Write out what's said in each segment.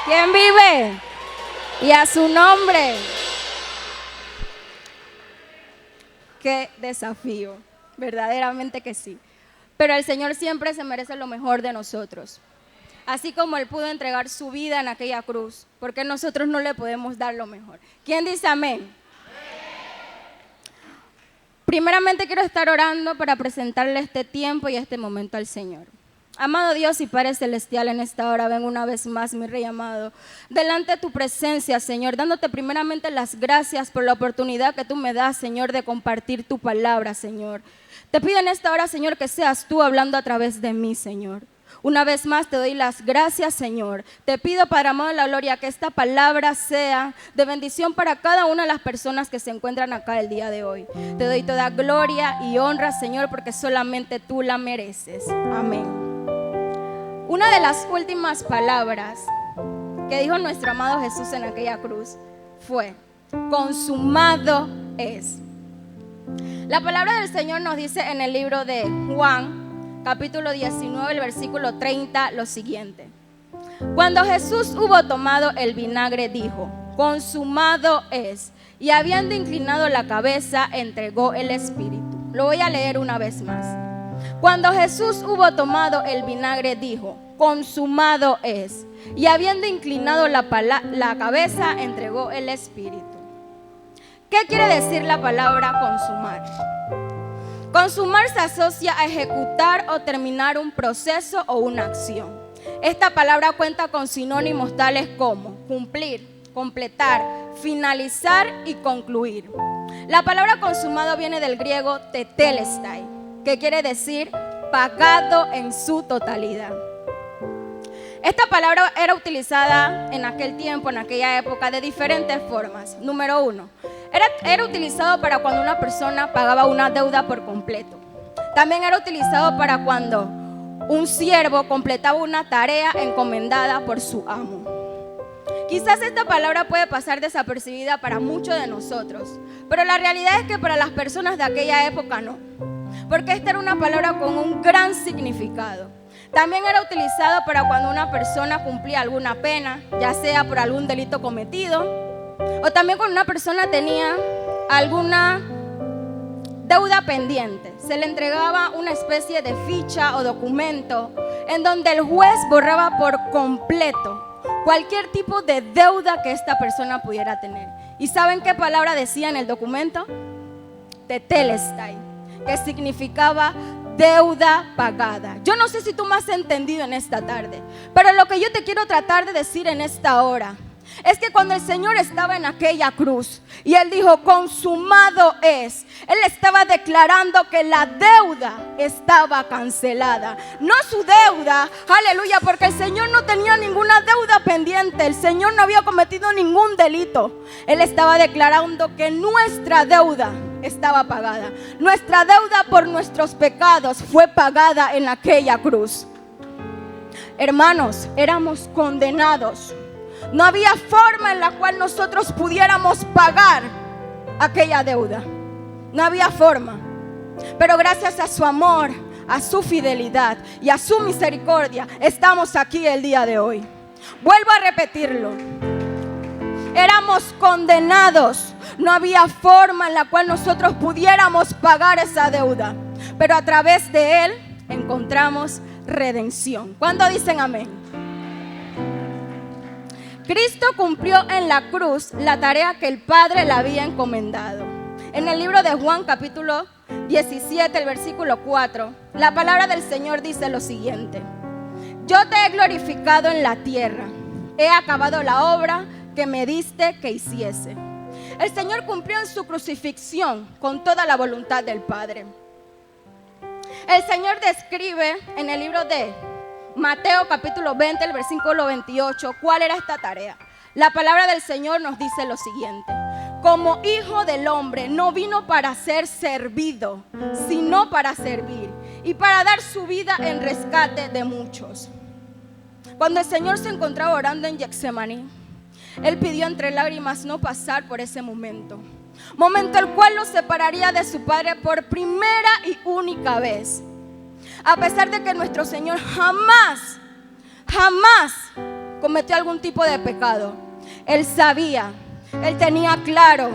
¿Quién vive? Y a su nombre. Qué desafío, verdaderamente que sí. Pero el Señor siempre se merece lo mejor de nosotros. Así como Él pudo entregar su vida en aquella cruz, porque nosotros no le podemos dar lo mejor. ¿Quién dice amén? Primeramente quiero estar orando para presentarle este tiempo y este momento al Señor. Amado Dios y Padre Celestial, en esta hora ven una vez más, mi Rey amado, delante de tu presencia, Señor, dándote primeramente las gracias por la oportunidad que tú me das, Señor, de compartir tu palabra, Señor. Te pido en esta hora, Señor, que seas tú hablando a través de mí, Señor. Una vez más te doy las gracias, Señor. Te pido, Padre amado de la gloria, que esta palabra sea de bendición para cada una de las personas que se encuentran acá el día de hoy. Te doy toda gloria y honra, Señor, porque solamente tú la mereces. Amén. Una de las últimas palabras que dijo nuestro amado Jesús en aquella cruz fue: consumado es. La palabra del Señor nos dice en el libro de Juan, capítulo 19, el versículo 30, lo siguiente: cuando Jesús hubo tomado el vinagre, dijo: consumado es. Y habiendo inclinado la cabeza, entregó el espíritu. Lo voy a leer una vez más. Cuando Jesús hubo tomado el vinagre, dijo: consumado es. Y habiendo inclinado la cabeza, entregó el espíritu. ¿Qué quiere decir la palabra consumar? Consumar se asocia a ejecutar o terminar un proceso o una acción. Esta palabra cuenta con sinónimos tales como cumplir, completar, finalizar y concluir. La palabra consumado viene del griego tetelestai, que quiere decir pagado en su totalidad. Esta palabra era utilizada en aquel tiempo, en aquella época, de diferentes formas. Número uno, era utilizado para cuando una persona pagaba una deuda por completo. También era utilizado para cuando un siervo completaba una tarea encomendada por su amo. Quizás esta palabra puede pasar desapercibida para muchos de nosotros, pero la realidad es que para las personas de aquella época no, porque esta era una palabra con un gran significado. También era utilizado para cuando una persona cumplía alguna pena, ya sea por algún delito cometido, o también cuando una persona tenía alguna deuda pendiente. Se le entregaba una especie de ficha o documento en donde el juez borraba por completo cualquier tipo de deuda que esta persona pudiera tener. ¿Y saben qué palabra decía en el documento? Tetelestai, que significaba deuda pagada. Yo no sé si tú me has entendido en esta tarde, pero lo que yo te quiero tratar de decir en esta hora es que cuando el Señor estaba en aquella cruz y Él dijo: consumado es, Él estaba declarando que la deuda estaba cancelada. No su deuda, aleluya, porque el Señor no tenía ninguna deuda pendiente. El Señor no había cometido ningún delito. Él estaba declarando que nuestra deuda estaba pagada. Nuestra deuda por nuestros pecados fue pagada en aquella cruz. Hermanos, éramos condenados. No había forma en la cual nosotros pudiéramos pagar aquella deuda. No había forma. Pero gracias a su amor, a su fidelidad y a su misericordia, estamos aquí el día de hoy. Vuelvo a repetirlo. Éramos condenados. No había forma en la cual nosotros pudiéramos pagar esa deuda. Pero a través de Él encontramos redención. ¿Cuándo dicen amén? Cristo cumplió en la cruz la tarea que el Padre le había encomendado. En el libro de Juan, capítulo 17, el versículo 4, la palabra del Señor dice lo siguiente: yo te he glorificado en la tierra, he acabado la obra que me diste que hiciese. El Señor cumplió en su crucifixión con toda la voluntad del Padre. El Señor describe en el libro de Mateo capítulo 20, el versículo 28, ¿cuál era esta tarea? La palabra del Señor nos dice lo siguiente: como hijo del hombre no vino para ser servido, sino para servir y para dar su vida en rescate de muchos. Cuando el Señor se encontraba orando en Getsemaní, Él pidió entre lágrimas no pasar por ese momento el cual lo separaría de su Padre por primera y única vez. A pesar de que nuestro Señor jamás cometió algún tipo de pecado. Él sabía, él tenía claro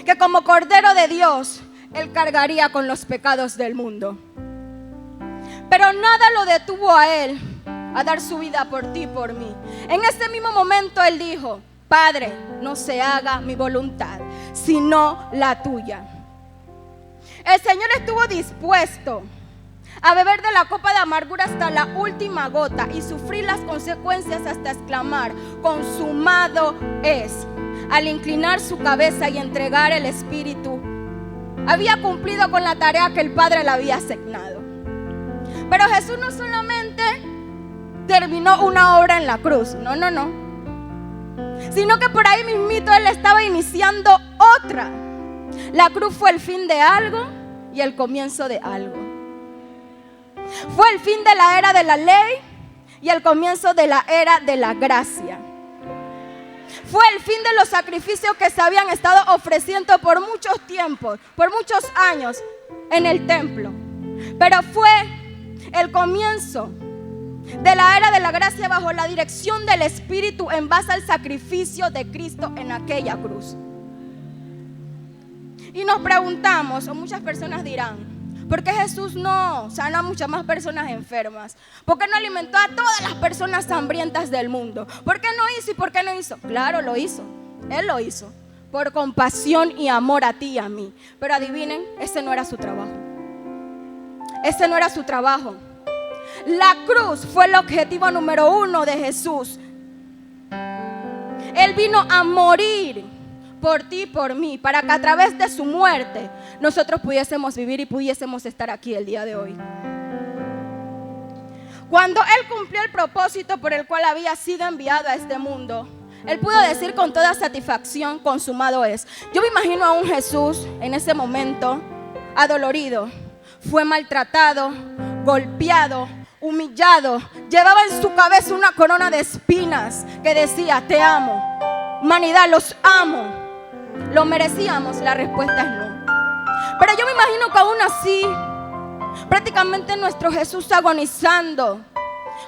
que como Cordero de Dios, él cargaría con los pecados del mundo. Pero nada lo detuvo a él a dar su vida por ti y por mí. En ese mismo momento él dijo: Padre, no se haga mi voluntad, sino la tuya. El Señor estuvo dispuesto a beber de la copa de amargura hasta la última gota y sufrir las consecuencias hasta exclamar: consumado es. Al inclinar su cabeza y entregar el espíritu, había cumplido con la tarea que el Padre le había asignado. Pero Jesús no solamente terminó una obra en la cruz, no, sino que por ahí mismito él estaba iniciando otra. La cruz fue el fin de algo y el comienzo de algo. Fue el fin de la era de la ley y el comienzo de la era de la gracia. Fue el fin de los sacrificios que se habían estado ofreciendo por muchos tiempos, por muchos años en el templo. Pero fue el comienzo de la era de la gracia bajo la dirección del Espíritu en base al sacrificio de Cristo en aquella cruz. Y nos preguntamos, o muchas personas dirán: ¿por qué Jesús no sanó a muchas más personas enfermas? ¿Por qué no alimentó a todas las personas hambrientas del mundo? ¿Por qué no hizo y por qué no hizo? Claro, lo hizo. Él lo hizo por compasión y amor a ti y a mí. Pero adivinen, ese no era su trabajo. Ese no era su trabajo. La cruz fue el objetivo número 1 de Jesús. Él vino a morir por ti y por mí, para que a través de su muerte nosotros pudiésemos vivir y pudiésemos estar aquí el día de hoy. Cuando Él cumplió el propósito por el cual había sido enviado a este mundo, Él pudo decir con toda satisfacción: consumado es. Yo me imagino a un Jesús en ese momento adolorido. Fue maltratado, golpeado, humillado. Llevaba en su cabeza una corona de espinas que decía: te amo. Humanidad, los amo. ¿Lo merecíamos? La respuesta es no. Pero yo me imagino que aún así, prácticamente nuestro Jesús agonizando,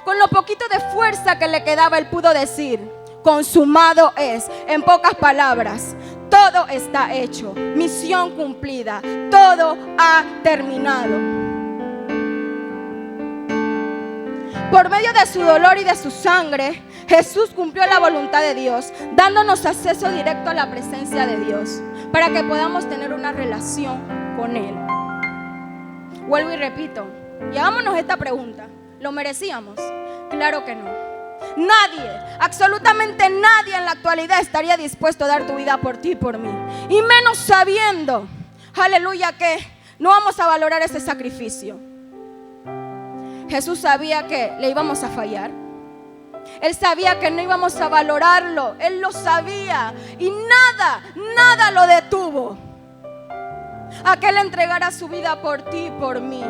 con lo poquito de fuerza que le quedaba, Él pudo decir: consumado es. En pocas palabras, todo está hecho, misión cumplida, todo ha terminado. Por medio de su dolor y de su sangre, Jesús cumplió la voluntad de Dios, dándonos acceso directo a la presencia de Dios, para que podamos tener una relación con Él. Vuelvo y repito, y hagámonos esta pregunta: ¿lo merecíamos? Claro que no. Nadie, absolutamente nadie en la actualidad estaría dispuesto a dar tu vida por ti y por mí. Y menos sabiendo, aleluya, que no vamos a valorar ese sacrificio. Jesús sabía que le íbamos a fallar. Él sabía que no íbamos a valorarlo. Él lo sabía. Y nada lo detuvo a que Él entregara su vida por ti y por mí.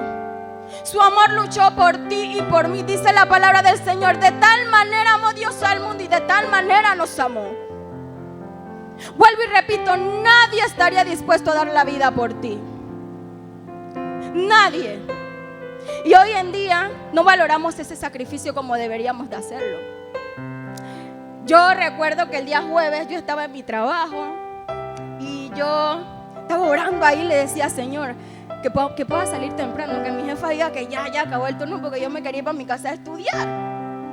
Su amor luchó por ti y por mí. Dice la palabra del Señor: de tal manera amó Dios al mundo y de tal manera nos amó. Vuelvo y repito, nadie estaría dispuesto a dar la vida por ti. Nadie. Y hoy en día no valoramos ese sacrificio como deberíamos de hacerlo. Yo recuerdo que el día jueves yo estaba en mi trabajo y yo estaba orando ahí y le decía: Señor, que pueda salir temprano, que mi jefa diga que ya acabó el turno, porque yo me quería ir para mi casa a estudiar,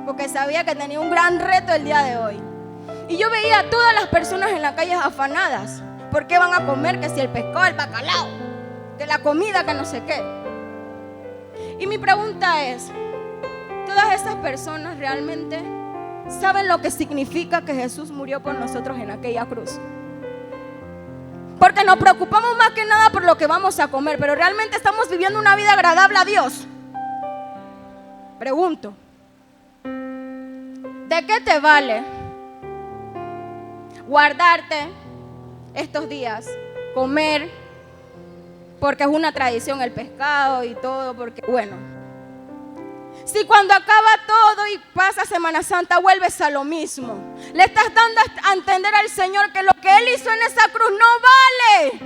porque sabía que tenía un gran reto el día de hoy. Y yo veía a todas las personas en la calle afanadas, porque van a comer, que si el pescado, el bacalao, que la comida, que no sé qué. Y mi pregunta es: ¿todas esas personas realmente saben lo que significa que Jesús murió por nosotros en aquella cruz? Porque nos preocupamos más que nada por lo que vamos a comer, pero ¿realmente estamos viviendo una vida agradable a Dios? Pregunto: ¿de qué te vale guardarte estos días, comer, porque es una tradición el pescado y todo, porque bueno, si cuando acaba todo y pasa Semana Santa vuelves a lo mismo? Le estás dando a entender al Señor que lo que Él hizo en esa cruz no vale.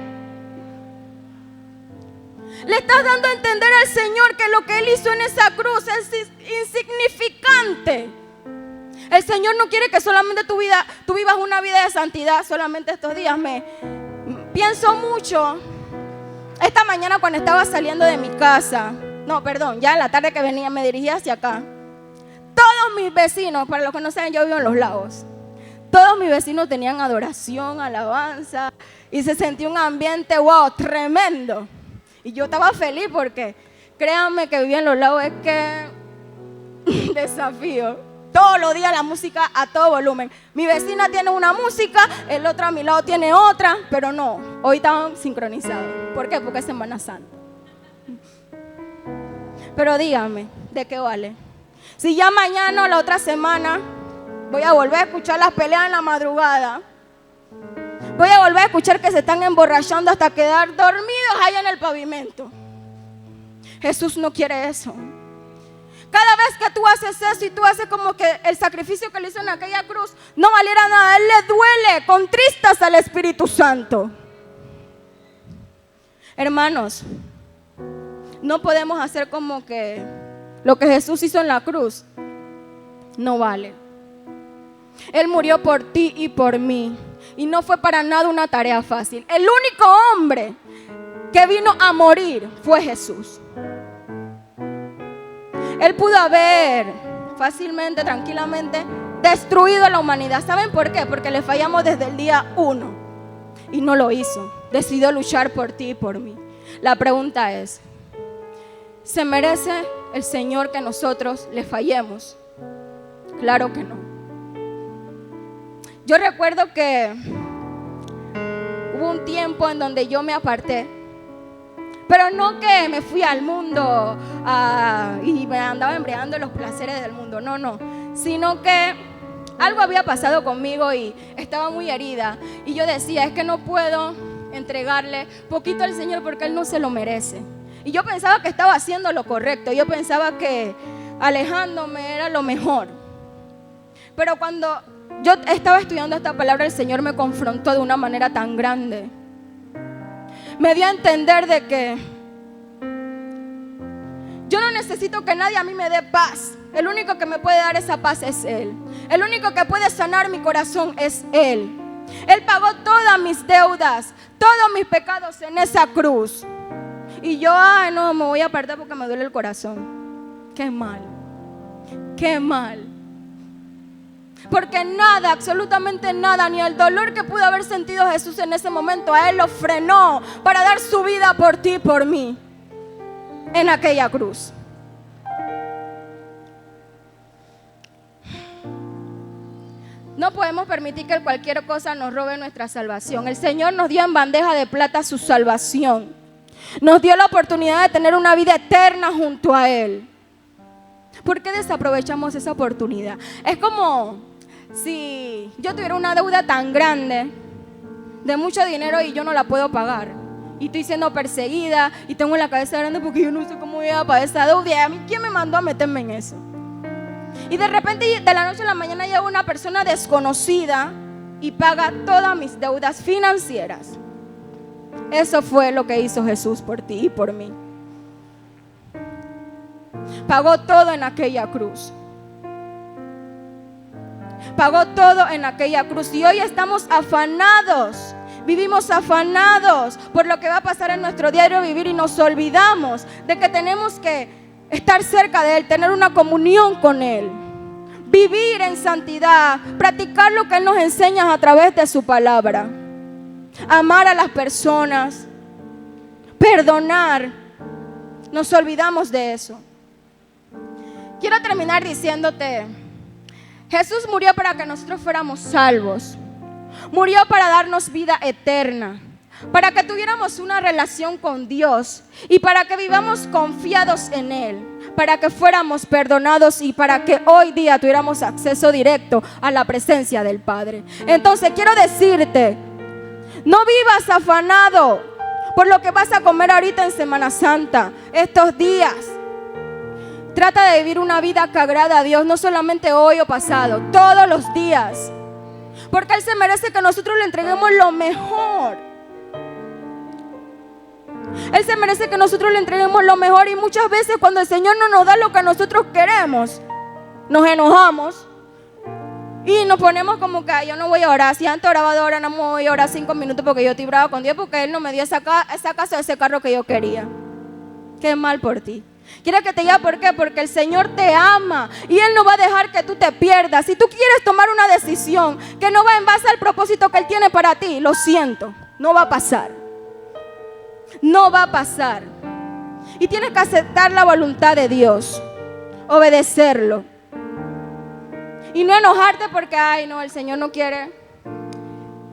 Le estás dando a entender al Señor que lo que Él hizo en esa cruz es insignificante. El Señor no quiere que solamente tú vivas una vida de santidad. Solamente estos días pienso mucho. Esta mañana cuando estaba saliendo de mi casa, ya en la tarde que venía, me dirigía hacia acá. Todos mis vecinos, para los que no saben, yo vivo en Los Lagos. Todos mis vecinos tenían adoración, alabanza, y se sentía un ambiente, wow, tremendo. Y yo estaba feliz porque, créanme que vivir en Los Lagos es que desafío. Todos los días la música a todo volumen. Mi vecina tiene una música, el otro a mi lado tiene otra, pero no, hoy estaban sincronizados. ¿Por qué? Porque es Semana Santa. Pero díganme, ¿de qué vale? Si ya mañana o la otra semana voy a volver a escuchar las peleas en la madrugada, voy a volver a escuchar que se están emborrachando hasta quedar dormidos ahí en el pavimento. Jesús no quiere eso. Cada vez que tú haces eso y tú haces como que el sacrificio que le hizo en aquella cruz no valiera nada, a Él le duele, contristas al Espíritu Santo. Hermanos, no podemos hacer como que lo que Jesús hizo en la cruz no vale. Él murió por ti y por mí. Y no fue para nada una tarea fácil. El único hombre que vino a morir fue Jesús. Él pudo haber fácilmente, tranquilamente destruido a la humanidad. ¿Saben por qué? Porque le fallamos desde el día 1. Y no lo hizo. Decidió luchar por ti y por mí. La pregunta es, ¿se merece el Señor que nosotros le fallemos? Claro que no. Yo recuerdo que hubo un tiempo en donde yo me aparté, pero no que me fui al mundo y me andaba embriagando en los placeres del mundo, no, sino que algo había pasado conmigo y estaba muy herida y yo decía, es que no puedo entregarle poquito al Señor porque Él no se lo merece. Y yo pensaba que estaba haciendo lo correcto, yo pensaba que alejándome era lo mejor. Pero cuando yo estaba estudiando esta palabra, el Señor me confrontó de una manera tan grande. Me dio a entender de que yo no necesito que nadie a mí me dé paz. El único que me puede dar esa paz es Él. El único que puede sanar mi corazón es Él. Él pagó todas mis deudas, todos mis pecados en esa cruz. Y yo, no, me voy a apartar porque me duele el corazón. Qué mal, qué mal. Porque nada, absolutamente nada, ni el dolor que pudo haber sentido Jesús en ese momento, a Él lo frenó para dar su vida por ti y por mí en aquella cruz. No podemos permitir que cualquier cosa nos robe nuestra salvación. El Señor nos dio en bandeja de plata su salvación. Nos dio la oportunidad de tener una vida eterna junto a Él. ¿Por qué desaprovechamos esa oportunidad? Es como si yo tuviera una deuda tan grande de mucho dinero y yo no la puedo pagar. Y estoy siendo perseguida y tengo la cabeza grande porque yo no sé cómo voy a pagar esa deuda. Y a mí, ¿quién me mandó a meterme en eso? Y de repente, de la noche a la mañana, llega una persona desconocida y paga todas mis deudas financieras. Eso fue lo que hizo Jesús por ti y por mí. Pagó todo en aquella cruz. Pagó todo en aquella cruz. Y hoy estamos afanados. Vivimos afanados por lo que va a pasar en nuestro diario vivir y nos olvidamos de que tenemos que estar cerca de Él, tener una comunión con Él, vivir en santidad, practicar lo que Él nos enseña a través de su palabra, amar a las personas, perdonar. Nos olvidamos de eso. Quiero terminar diciéndote, Jesús murió para que nosotros fuéramos salvos. Murió para darnos vida eterna, para que tuviéramos una relación con Dios y para que vivamos confiados en Él, para que fuéramos perdonados y para que hoy día tuviéramos acceso directo a la presencia del Padre. Entonces quiero decirte, no vivas afanado por lo que vas a comer ahorita en Semana Santa, estos días. Trata de vivir una vida que agrada a Dios, no solamente hoy o pasado, todos los días. Porque Él se merece que nosotros le entreguemos lo mejor. Él se merece que nosotros le entreguemos lo mejor. Y muchas veces cuando el Señor no nos da lo que nosotros queremos, nos enojamos, Y nos ponemos como que yo no voy a orar. Si antes oraba 2 horas, no me voy a orar 5 minutos porque yo estoy brava con Dios porque Él no me dio esa casa o ese carro que yo quería. Qué mal por ti. Quiero que te diga por qué, porque el Señor te ama y Él no va a dejar que tú te pierdas. Si tú quieres tomar una decisión que no va en base al propósito que Él tiene para ti, lo siento, no va a pasar. No va a pasar. Y tienes que aceptar la voluntad de Dios, obedecerlo. Y no enojarte porque, ay no, el Señor no quiere,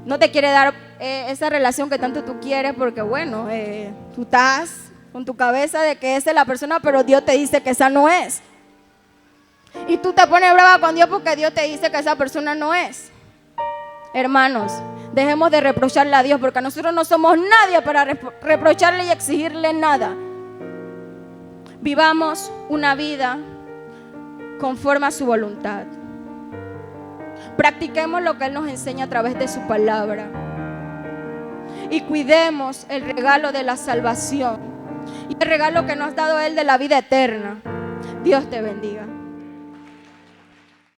no te quiere dar esa relación que tanto tú quieres porque bueno, tú estás con tu cabeza de que esa es la persona, pero Dios te dice que esa no es. Y tú te pones brava con Dios porque Dios te dice que esa persona no es. Hermanos, dejemos de reprocharle a Dios porque nosotros no somos nadie para reprocharle y exigirle nada. Vivamos una vida conforme a su voluntad. Practiquemos lo que Él nos enseña a través de su palabra. Y cuidemos el regalo de la salvación y el regalo que nos ha dado Él de la vida eterna. Dios te bendiga.